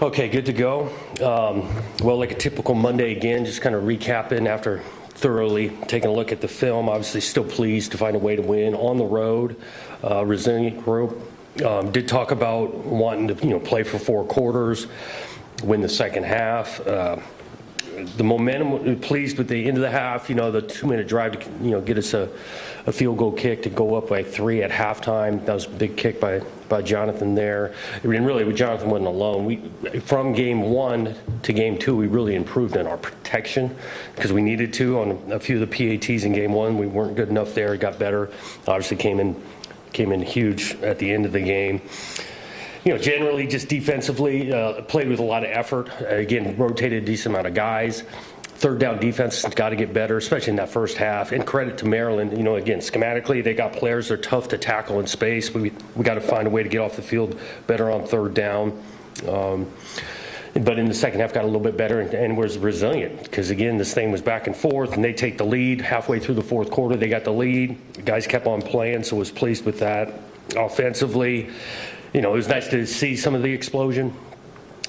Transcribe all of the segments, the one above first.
Okay, good to go. Well, like a typical Monday again, just kind of recapping after thoroughly taking a look at the film. Obviously still pleased to find a way to win on the road. Resilient group. Did talk about wanting to play for 4 quarters, win the second half. The momentum, pleased with the end of the half, the 2-minute drive to get us a field goal kick to go up by 3 at halftime. That was a big kick by Jonathan there. And really, Jonathan wasn't alone. From game 1 to game 2, we really improved in our protection because we needed to on a few of the PATs in game 1. We weren't good enough there. It got better. Obviously came in huge at the end of the game. Generally just defensively, played with a lot of effort. Again, rotated a decent amount of guys. Third down defense has got to get better, especially in that first half. And credit to Maryland. Again, schematically, they got players. They're tough to tackle in space. We got to find a way to get off the field better on third down. But in the second half, got a little bit better and was resilient because, again, this thing was back and forth, and they take the lead halfway through the fourth quarter. They got the lead. The guys kept on playing, so was pleased with that. Offensively, it was nice to see some of the explosion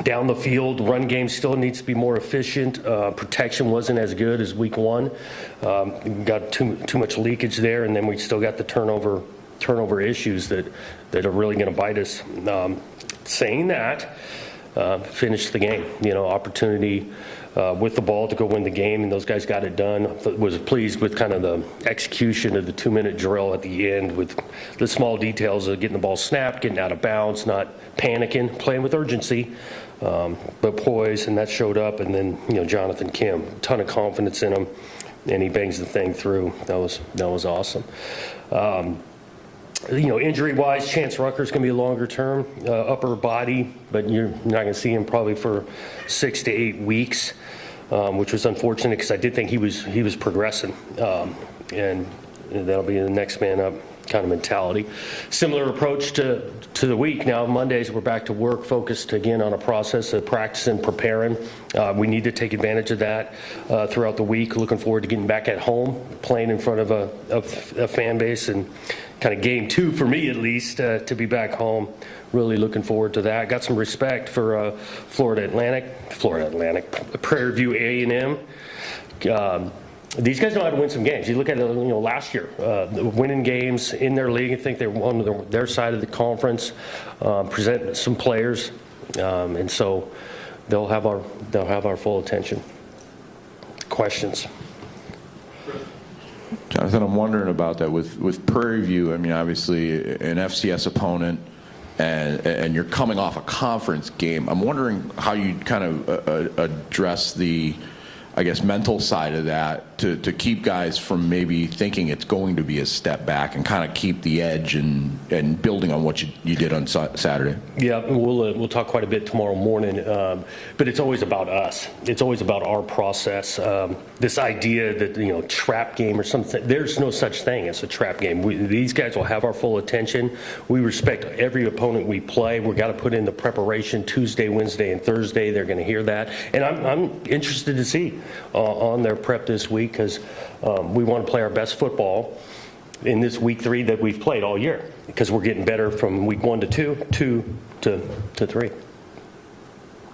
down the field. Run game still needs to be more efficient. Protection wasn't as good as week 1. Got too much leakage there, and then we still got the turnover issues that are really going to bite us. Saying that, finished the game. Opportunity with the ball to go win the game, and those guys got it done. Was pleased with kind of the execution of the 2-minute drill at the end with the small details of getting the ball snapped, getting out of bounds, not panicking, playing with urgency, but poise, and that showed up. And then, Jonathan Kim, a ton of confidence in him, and he bangs the thing through. That was awesome. Injury-wise, Chance Rucker's going to be a longer-term upper body, but you're not going to see him probably for 6 to 8 weeks, which was unfortunate because I did think he was progressing, and that'll be the next man up kind of mentality. Similar approach to the week. Now Mondays we're back to work, focused again on a process of practice and preparing. We need to take advantage of that throughout the week. Looking forward to getting back at home, playing in front of a fan base, and kind of game 2 for me at least to be back home. Really looking forward to that. Got some respect for Florida Atlantic, Prairie View A&M. These guys know how to win some games. You look at it, last year, winning games in their league. I think they won their side of the conference, present some players, and so they'll have our full attention. Questions? Jonathan, I'm wondering about that with Prairie View. I mean, obviously an FCS opponent, and you're coming off a conference game. I'm wondering how you kind of address the, I guess, mental side of that to keep guys from maybe thinking it's going to be a step back and kind of keep the edge and building on what you did on Saturday. Yeah, we'll talk quite a bit tomorrow morning, but it's always about us. It's always about our process. This idea that, trap game or something, there's no such thing as a trap game. These guys will have our full attention. We respect every opponent we play. We've got to put in the preparation Tuesday, Wednesday, and Thursday. They're going to hear that. And I'm interested to see on their prep this week because we want to play our best football in this week 3 that we've played all year because we're getting better from week 1 to 2 to 3.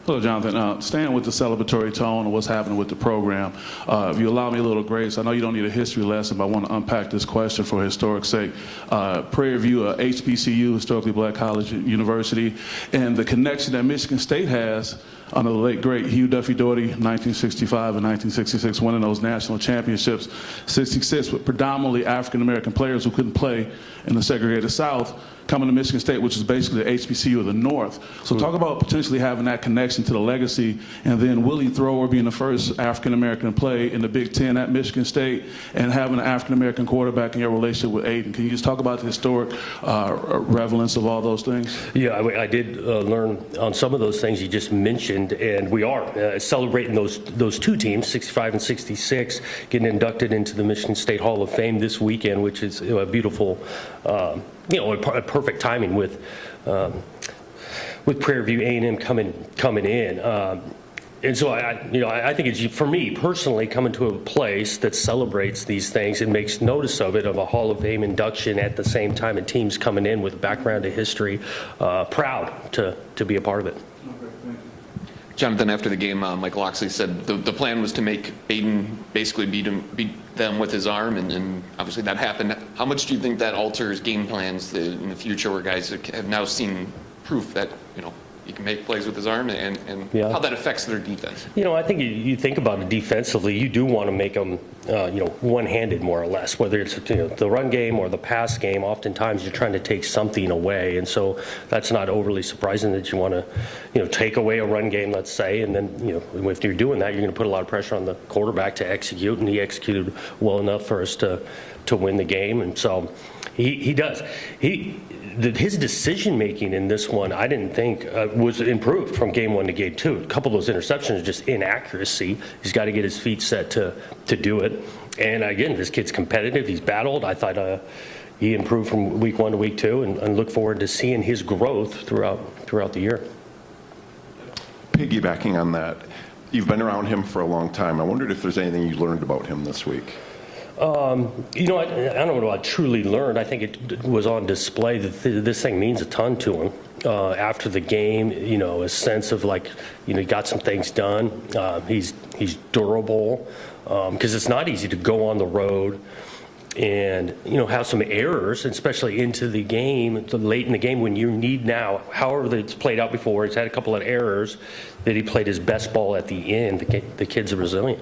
Hello, Jonathan. Staying with the celebratory tone of what's happening with the program, if you allow me a little grace, I know you don't need a history lesson, but I want to unpack this question for historic sake. Prairie View, HBCU, historically black college university, and the connection that Michigan State has under the late, great Hugh Duffy Doherty, 1965 and 1966, winning those national championships. 66 with predominantly African-American players who couldn't play in the segregated South, coming to Michigan State, which is basically the HBCU of the North. So talk about potentially having that connection to the legacy, and then Willie Thrower being the first African-American to play in the Big Ten at Michigan State, and having an African-American quarterback in your relationship with Aiden. Can you just talk about the historic relevance of all those things? Yeah, I did learn on some of those things you just mentioned, and we are celebrating those 2 teams, 65 and 66, getting inducted into the Michigan State Hall of Fame this weekend, which is a beautiful, a perfect timing with with Prairie View A&M coming in. And so I think it's, for me personally, coming to a place that celebrates these things and makes notice of it, of a Hall of Fame induction at the same time, and teams coming in with a background of history, proud to be a part of it. Jonathan, after the game, Mike Loxley said the plan was to make Aiden basically beat them with his arm, and obviously that happened. How much do you think that alters game plans in the future, where guys have now seen proof that he can make plays with his arm, and how that affects their defense? I think you think about it defensively, you do want to make them, one-handed more or less, whether it's the run game or the pass game. Oftentimes you're trying to take something away, and so that's not overly surprising that you want to, take away a run game, let's say, and then, if you're doing that, you're going to put a lot of pressure on the quarterback to execute, and he executed well enough for us to win the game, and so he does. His decision-making in this one, I didn't think was improved from game 1 to game 2. A couple of those interceptions are just inaccuracy. He's got to get his feet set to do it. And again, this kid's competitive. He's battled. I thought he improved from week 1 to week 2, and look forward to seeing his growth throughout the year. Piggybacking on that, you've been around him for a long time. I wondered if there's anything you learned about him this week. I don't know what I truly learned. I think it was on display that this thing means a ton to him. After the game, a sense of he got some things done. He's durable, because it's not easy to go on the road and have some errors, especially into the game, late in the game, when you need now. However, it's played out before. He's had a couple of errors that he played his best ball at the end. The kid's resilient.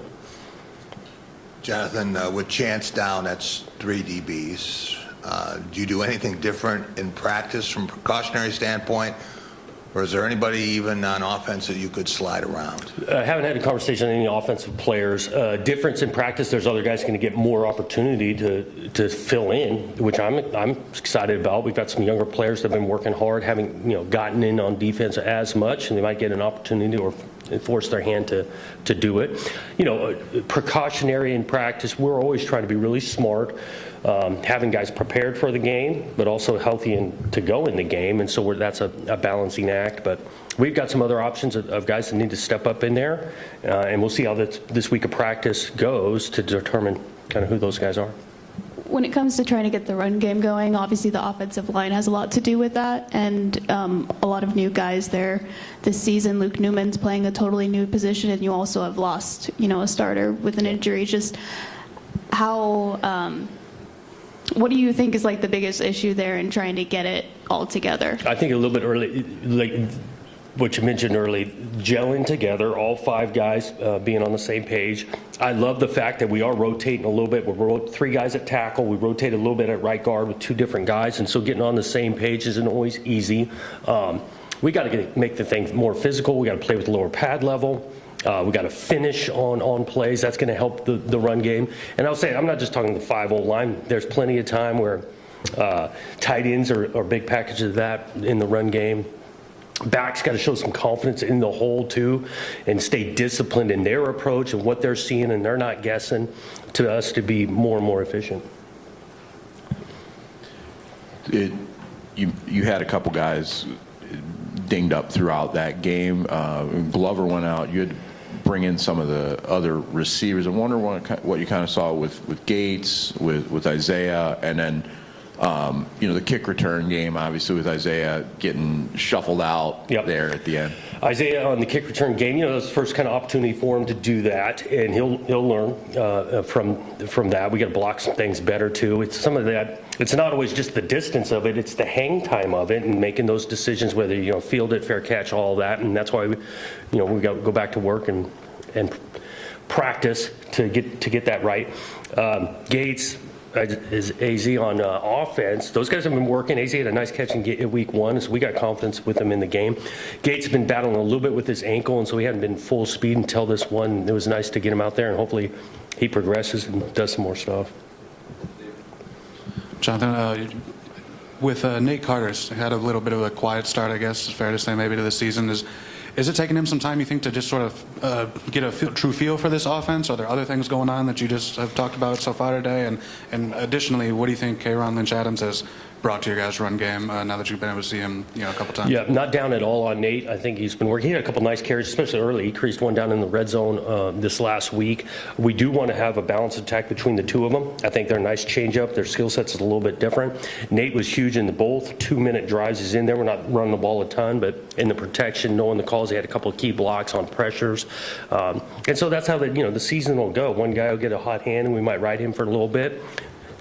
Jonathan, with Chance down, that's 3 DBs. Do you do anything different in practice from a precautionary standpoint? Or is there anybody even on offense that you could slide around? I haven't had a conversation on any offensive players. Difference in practice, there's other guys going to get more opportunity to fill in, which I'm excited about. We've got some younger players that have been working hard, haven't gotten in on defense as much, and they might get an opportunity or force their hand to do it. Precautionary in practice, we're always trying to be really smart, having guys prepared for the game, but also healthy and to go in the game, and so that's a balancing act. But we've got some other options of guys that need to step up in there, and we'll see how this week of practice goes to determine kind of who those guys are. When it comes to trying to get the run game going, obviously the offensive line has a lot to do with that, and a lot of new guys there this season. Luke Newman's playing a totally new position, and you also have lost, a starter with an injury. Just how, what do you think is the biggest issue there in trying to get it all together? I think a little bit early, what you mentioned early, gelling together, all 5 guys being on the same page. I love the fact that we are rotating a little bit. We're 3 guys at tackle. We rotate a little bit at right guard with 2 different guys, and so getting on the same page isn't always easy. We got to make the thing more physical. We got to play with the lower pad level. We got to finish on plays. That's going to help the run game. And I'll say, I'm not just talking the 5-0 line. There's plenty of time where tight ends are big packages of that in the run game. Backs got to show some confidence in the hole too, and stay disciplined in their approach and what they're seeing, and they're not guessing, to us to be more and more efficient. You had a couple guys dinged up throughout that game. Glover went out. You had to bring in some of the other receivers. I wonder what you kind of saw with Gates, with Isaiah, and then the kick return game, obviously, with Isaiah getting shuffled out there at the end. Isaiah on the kick return game, that was the first kind of opportunity for him to do that, and he'll learn from that. We got to block some things better too. It's some of that. It's not always just the distance of it; it's the hang time of it and making those decisions, whether field it, fair catch, all that, and that's why we got to go back to work and practice to get that right. Gates is AZ on offense. Those guys have been working. AZ had a nice catch in week 1, so we got confidence with him in the game. Gates has been battling a little bit with his ankle, and so he hadn't been full speed until this one. It was nice to get him out there, and hopefully he progresses and does some more stuff. Jonathan, with Nate Carter's had a little bit of a quiet start, I guess it's fair to say, maybe to the season. Is it taking him some time, you think, to just sort of get a true feel for this offense? Are there other things going on that you just have talked about so far today? And additionally, what do you think K'Ron Lynch-Adams has brought to your guys' run game now that you've been able to see him, a couple times? Yeah, not down at all on Nate. I think he's been working. He had a couple nice carries, especially early. He creased one down in the red zone this last week. We do want to have a balanced attack between the two of them. I think they're a nice change-up. Their skill sets is a little bit different. Nate was huge in the both 2-minute drives. He's in there. We're not running the ball a ton, but in the protection, knowing the calls, he had a couple of key blocks on pressures. And so that's how the season will go. One guy will get a hot hand, and we might ride him for a little bit.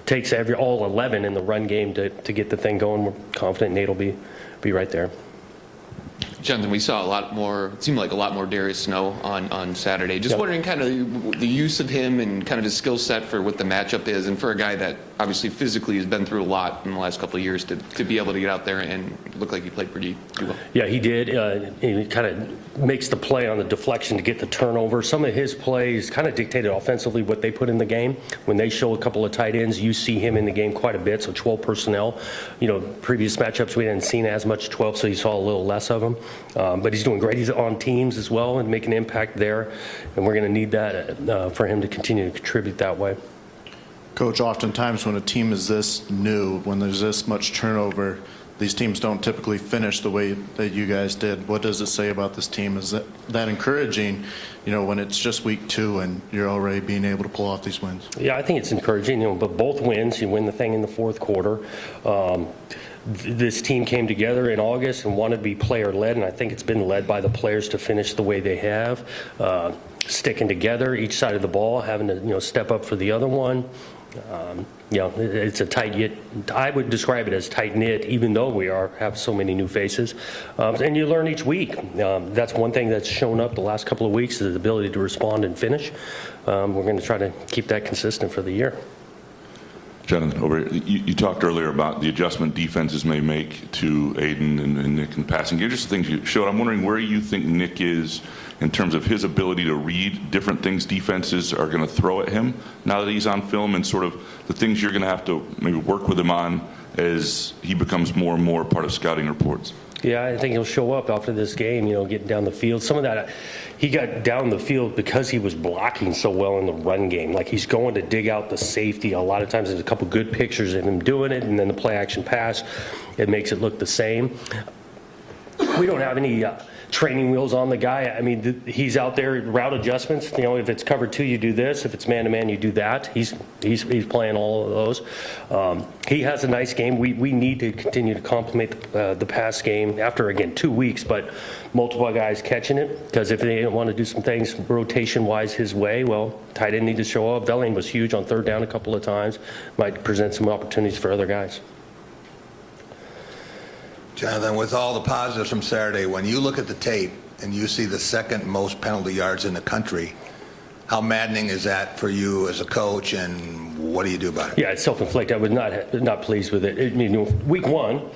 Takes all 11 in the run game to get the thing going. We're confident Nate will be right there. Jonathan, we saw it seemed like a lot more Darius Snow on Saturday. Just wondering kind of the use of him and kind of his skill set for what the matchup is, and for a guy that obviously physically has been through a lot in the last couple of years to be able to get out there and look like he played pretty well. Yeah, he did. He kind of makes the play on the deflection to get the turnover. Some of his plays kind of dictated offensively what they put in the game. When they show a couple of tight ends, you see him in the game quite a bit, so 12 personnel. Previous matchups we hadn't seen as much 12, so you saw a little less of him. But he's doing great. He's on teams as well and making an impact there, and we're going to need that for him to continue to contribute that way. Coach, oftentimes when a team is this new, when there's this much turnover, these teams don't typically finish the way that you guys did. What does it say about this team? Is that encouraging, when it's just week 2 and you're already being able to pull off these wins? Yeah, I think it's encouraging. But both wins, you win the thing in the fourth quarter. This team came together in August and wanted to be player-led, and I think it's been led by the players to finish the way they have, sticking together, each side of the ball, having to step up for the other one. It's a tight-knit. I would describe it as tight-knit, even though we have so many new faces. And you learn each week. That's one thing that's shown up the last couple of weeks is the ability to respond and finish. We're going to try to keep that consistent for the year. Jonathan, you talked earlier about the adjustment defenses may make to Aiden and Nick in passing game. Just things you showed. I'm wondering where you think Nick is in terms of his ability to read different things defenses are going to throw at him now that he's on film, and sort of the things you're going to have to maybe work with him on as he becomes more and more part of scouting reports. Yeah, I think he'll show up after this game, getting down the field. Some of that, he got down the field because he was blocking so well in the run game. Like, he's going to dig out the safety. A lot of times there's a couple good pictures of him doing it, and then the play action pass, it makes it look the same. We don't have any training wheels on the guy. I mean, he's out there, route adjustments. If it's cover 2, you do this. If it's man-to-man, you do that. He's playing all of those. He has a nice game. We need to continue to complement the pass game after, again, 2 weeks, but multiple guys catching it, because if they want to do some things rotation-wise his way, well, tight end need to show up. Belling was huge on third down a couple of times. Might present some opportunities for other guys. Jonathan, with all the positives from Saturday, when you look at the tape and you see the second most penalty yards in the country, how maddening is that for you as a coach, and what do you do about it? Yeah, it's self-inflicted. I was not pleased with it. Week 1,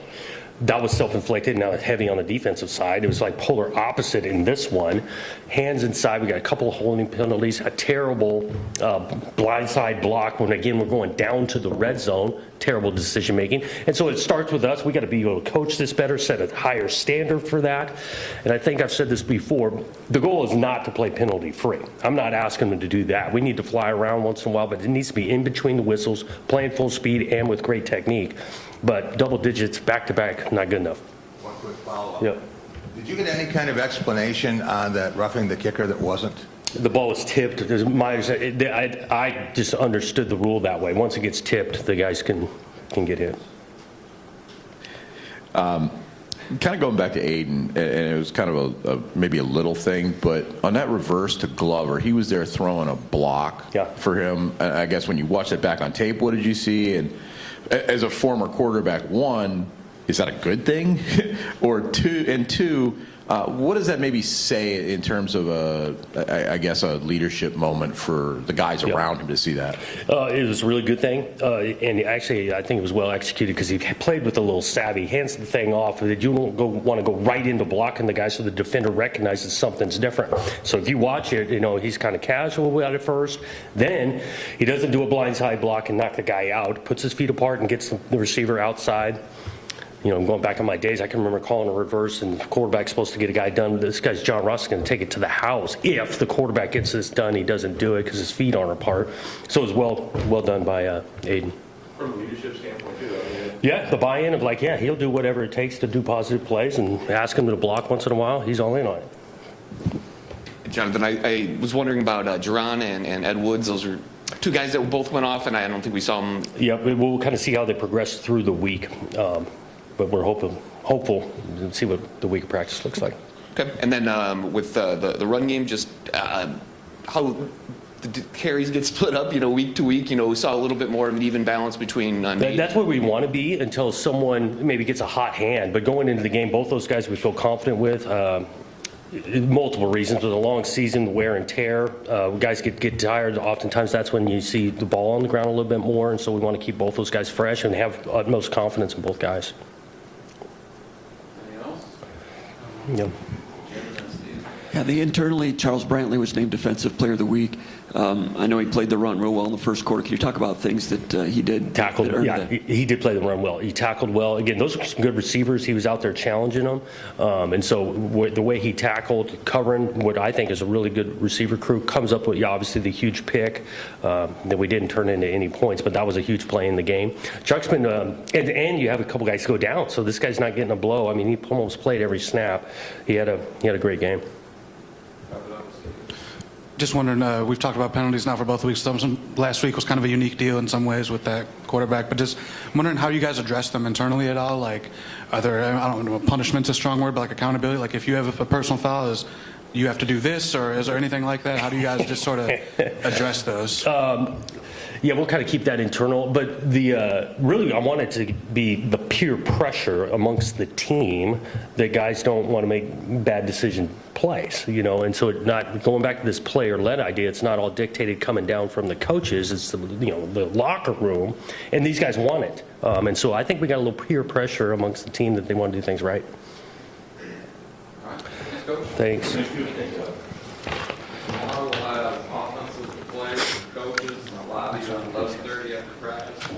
that was self-inflicted. Now it's heavy on the defensive side. It was like polar opposite in this one. Hands inside. We got a couple of holding penalties. A terrible blindside block when, again, we're going down to the red zone. Terrible decision making. And so it starts with us. We got to be able to coach this better, set a higher standard for that. And I think I've said this before. The goal is not to play penalty free. I'm not asking them to do that. We need to fly around once in a while, but it needs to be in between the whistles, playing full speed and with great technique. But double digits back-to-back, not good enough. One quick follow-up. Yep. Did you get any kind of explanation on that roughing the kicker that wasn't? The ball was tipped. I just understood the rule that way. Once it gets tipped, the guys can get hit. Kind of going back to Aiden, and it was kind of maybe a little thing, but on that reverse to Glover, he was there throwing a block for him. I guess when you watch it back on tape, what did you see? And as a former quarterback, one, is that a good thing? Or two, what does that maybe say in terms of a leadership moment for the guys around him to see that? It was a really good thing, and actually I think it was well executed because he played with a little savvy. Hands the thing off, that you don't want to go right into blocking the guy, so the defender recognizes something's different. So if you watch it, he's kind of casual at it first. Then he doesn't do a blindside block and knock the guy out. Puts his feet apart and gets the receiver outside. Going back in my days, I can remember calling a reverse, and the quarterback's supposed to get a guy done. This guy's John Ross is going to take it to the house. If the quarterback gets this done, he doesn't do it because his feet aren't apart. So it was well done by Aiden. From a leadership standpoint, too. Yeah, the buy-in of like, yeah, he'll do whatever it takes to do positive plays, and ask him to block once in a while. He's all in on it. Jonathan, I was wondering about Jerron and Ed Woods. Those are two guys that both went off, and I don't think we saw them. Yeah, we'll kind of see how they progress through the week, but we're hopeful to see what the week of practice looks like. Okay. And then with the run game, just how the carries get split up, week to week. We saw a little bit more of an even balance between. That's where we want to be until someone maybe gets a hot hand. But going into the game, both those guys we feel confident with. Multiple reasons. With a long season, the wear and tear, guys get tired. Oftentimes, that's when you see the ball on the ground a little bit more, and so we want to keep both those guys fresh and have utmost confidence in both guys. Anything else? Yeah. Yeah, internally, Charles Brantley was named Defensive Player of the Week. I know he played the run real well in the first quarter. Can you talk about things that he did? Tackled, yeah, he did play the run well. He tackled well. Again, those are some good receivers. He was out there challenging them. And so the way he tackled, covering what I think is a really good receiver crew, comes up with, obviously, the huge pick that we didn't turn into any points, but that was a huge play in the game. Chuck's been, and you have a couple guys go down, so this guy's not getting a blow. I mean, he almost played every snap. He had a great game. Just wondering, we've talked about penalties now for both weeks. Last week was kind of a unique deal in some ways with that quarterback, but just wondering how you guys address them internally at all. Like, are there, I don't know, punishment's a strong word, but like accountability? Like, if you have a personal foul, is you have to do this, or is there anything like that? How do you guys just sort of address those? Yeah, we'll kind of keep that internal, but really I want it to be the peer pressure amongst the team that guys don't want to make bad decision plays, and so not going back to this player-led idea. It's not all dictated coming down from the coaches. It's the locker room, and these guys want it, and so I think we got a little peer pressure amongst the team that they want to do things right. Thanks. Offensive players, coaches, and a lot of you on 11:30 after practice.